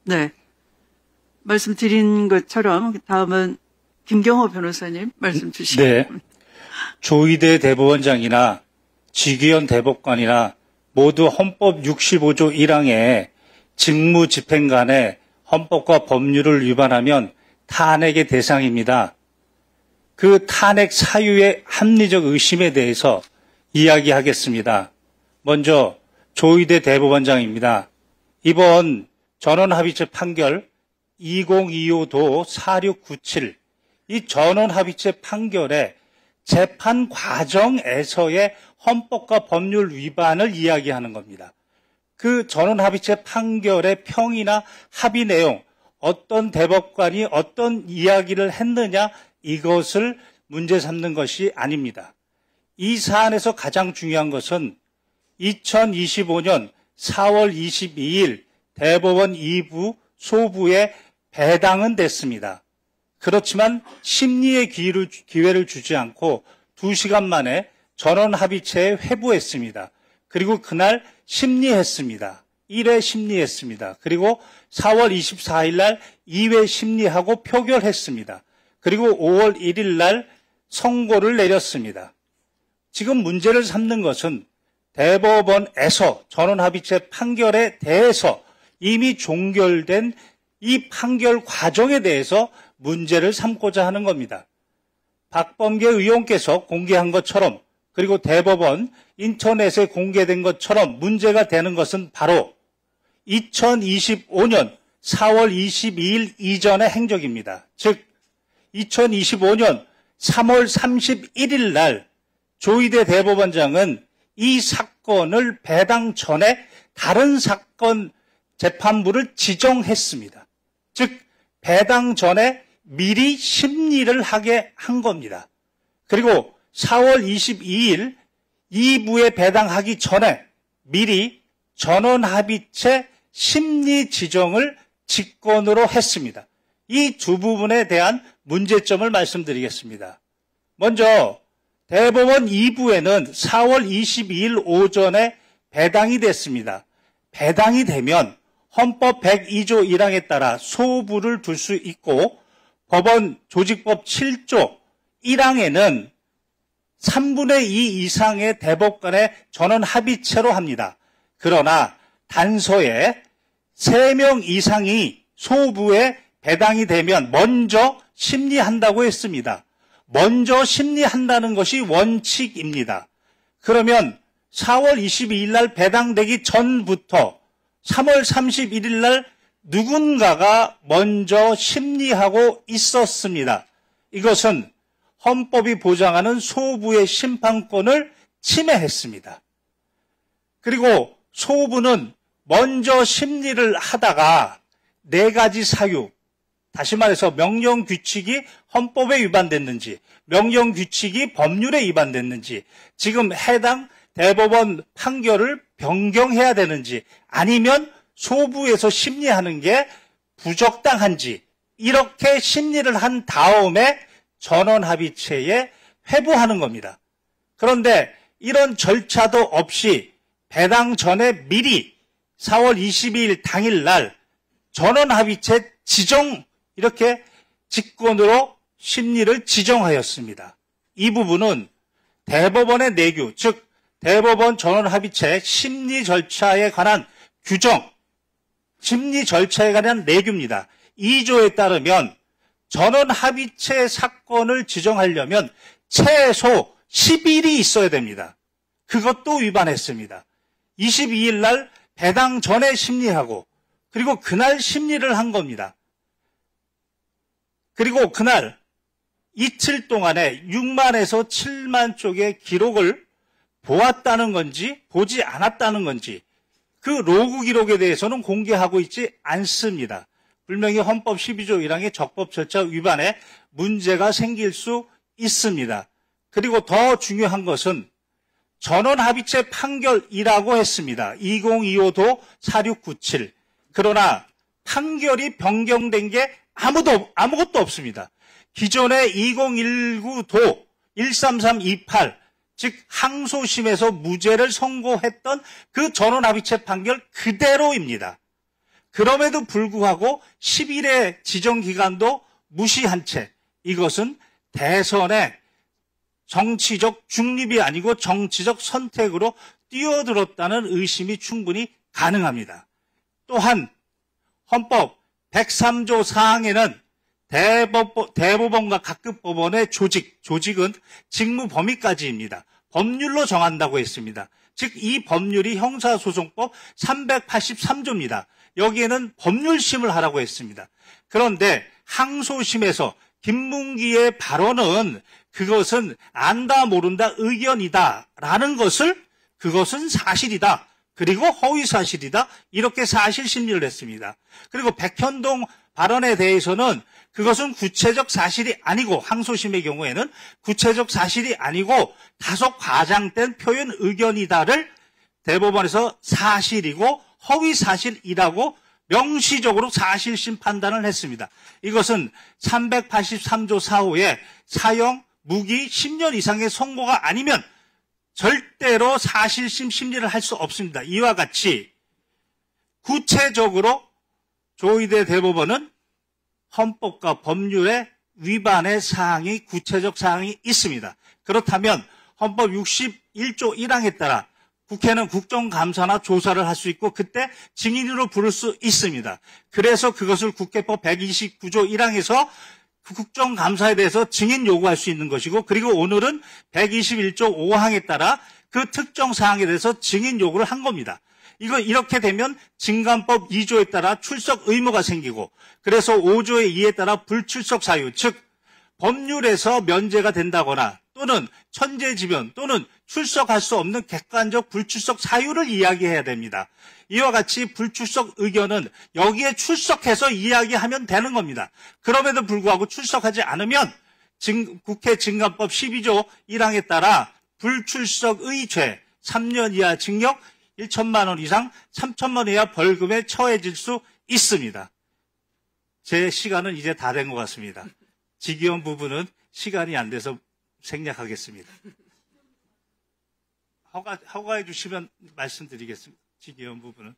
네. 말씀드린 것처럼 다음은 김경호 변호사님 말씀 주시죠. 네. 조희대 대법원장이나 지규현 대법관이나 모두 헌법 65조 1항에 직무집행간에 헌법과 법률을 위반하면 탄핵의 대상입니다. 그 탄핵 사유의 합리적 의심에 대해서 이야기하겠습니다. 먼저 조희대 대법원장입니다. 이번 전원합의체 판결 2025도 4697 이 전원합의체 판결의 재판 과정에서의 헌법과 법률 위반을 이야기하는 겁니다. 그 전원합의체 판결의 평이나 합의 내용, 어떤 대법관이 어떤 이야기를 했느냐 이것을 문제 삼는 것이 아닙니다. 이 사안에서 가장 중요한 것은 2025년 4월 22일 대법원 2부 소부에 배당은 됐습니다. 그렇지만 심리의 기회를 주지 않고 2시간 만에 전원합의체에 회부했습니다. 그리고 그날 심리했습니다. 1회 심리했습니다. 그리고 4월 24일 날 2회 심리하고 표결했습니다. 그리고 5월 1일 날 선고를 내렸습니다. 지금 문제를 삼는 것은 대법원에서 전원합의체 판결에 대해서 이미 종결된 이 판결 과정에 대해서 문제를 삼고자 하는 겁니다. 박범계 의원께서 공개한 것처럼 그리고 대법원 인터넷에 공개된 것처럼 문제가 되는 것은 바로 2025년 4월 22일 이전의 행적입니다. 즉 2025년 3월 31일 날 조희대 대법원장은 이 사건을 배당 전에 다른 사건 재판부를 지정했습니다. 즉 배당 전에 미리 심리를 하게 한 겁니다. 그리고 4월 22일 2부에 배당하기 전에 미리 전원합의체 심리 지정을 직권으로 했습니다. 이 두 부분에 대한 문제점을 말씀드리겠습니다. 먼저 대법원 2부에는 4월 22일 오전에 배당이 됐습니다. 배당이 되면 헌법 102조 1항에 따라 소부를 둘 수 있고 법원 조직법 7조 1항에는 3분의 2 이상의 대법관의 전원 합의체로 합니다. 그러나 단서에 3명 이상이 소부에 배당이 되면 먼저 심리한다고 했습니다. 먼저 심리한다는 것이 원칙입니다. 그러면 4월 22일 날 배당되기 전부터 3월 31일 날 누군가가 먼저 심리하고 있었습니다. 이것은 헌법이 보장하는 소부의 심판권을 침해했습니다. 그리고 소부는 먼저 심리를 하다가 4가지 사유, 다시 말해서 명령규칙이 헌법에 위반됐는지, 명령규칙이 법률에 위반됐는지, 지금 해당 대법원 판결을 변경해야 되는지, 아니면 소부에서 심리하는 게 부적당한지 이렇게 심리를 한 다음에 전원합의체에 회부하는 겁니다. 그런데 이런 절차도 없이 배당 전에 미리 4월 22일 당일날 전원합의체 지정 이렇게 직권으로 심리를 지정하였습니다. 이 부분은 대법원의 내규, 즉 대법원 전원합의체 심리 절차에 관한 규정, 심리 절차에 관한 내규입니다. 2조에 따르면 전원합의체 사건을 지정하려면 최소 10일이 있어야 됩니다. 그것도 위반했습니다. 22일 날 배당 전에 심리하고 그리고 그날 심리를 한 겁니다. 그리고 그날 이틀 동안에 6만에서 7만 쪽의 기록을 보았다는 건지 보지 않았다는 건지 그 로그 기록에 대해서는 공개하고 있지 않습니다. 분명히 헌법 12조 1항의 적법 절차 위반에 문제가 생길 수 있습니다. 그리고 더 중요한 것은 전원합의체 판결이라고 했습니다. 2025도 4697. 그러나 판결이 변경된 게 아무것도 없습니다. 기존의 2019도 13328, 즉 항소심에서 무죄를 선고했던 그 전원합의체 판결 그대로입니다. 그럼에도 불구하고 10일의 지정기간도 무시한 채 이것은 대선의 정치적 중립이 아니고 정치적 선택으로 뛰어들었다는 의심이 충분히 가능합니다. 또한 헌법 103조 사항에는 대법원과 각급 법원의 조직은 직무 범위까지입니다. 법률로 정한다고 했습니다. 즉 이 법률이 형사소송법 383조입니다. 여기에는 법률심을 하라고 했습니다. 그런데 항소심에서 김문기의 발언은 그것은 안다 모른다 의견이다라는 그것은 사실이다. 그리고 허위사실이다. 이렇게 사실심리를 했습니다. 그리고 백현동 발언에 대해서는 그것은 구체적 사실이 아니고 항소심의 경우에는 구체적 사실이 아니고 다소 과장된 표현 의견이다를 대법원에서 사실이고 허위사실이라고 명시적으로 사실심 판단을 했습니다. 이것은 383조 4호에 사형, 무기 10년 이상의 선고가 아니면 절대로 사실심 심리를 할 수 없습니다. 이와 같이 구체적으로 조희대 대법원은 헌법과 법률의 위반의 사항이 구체적 사항이 있습니다. 그렇다면 헌법 61조 1항에 따라 국회는 국정감사나 조사를 할 수 있고 그때 증인으로 부를 수 있습니다. 그래서 그것을 국회법 129조 1항에서 국정감사에 대해서 증인 요구할 수 있는 것이고 그리고 오늘은 121조 5항에 따라 그 특정 사항에 대해서 증인 요구를 한 겁니다. 이렇게 되면 증감법 2조에 따라 출석 의무가 생기고 그래서 5조의 2에 따라 불출석 사유 즉 법률에서 면제가 된다거나 또는 천재지변 또는 출석할 수 없는 객관적 불출석 사유를 이야기해야 됩니다. 이와 같이 불출석 의견은 여기에 출석해서 이야기하면 되는 겁니다. 그럼에도 불구하고 출석하지 않으면 국회 증감법 12조 1항에 따라 불출석의 죄 3년 이하 징역 1천만 원 이상 3천만 원 이하 벌금에 처해질 수 있습니다. 제 시간은 이제 다 된 것 같습니다. 직위원 부분은 시간이 안 돼서 생략하겠습니다. 허가해 주시면 말씀드리겠습니다. 직위원 부분은.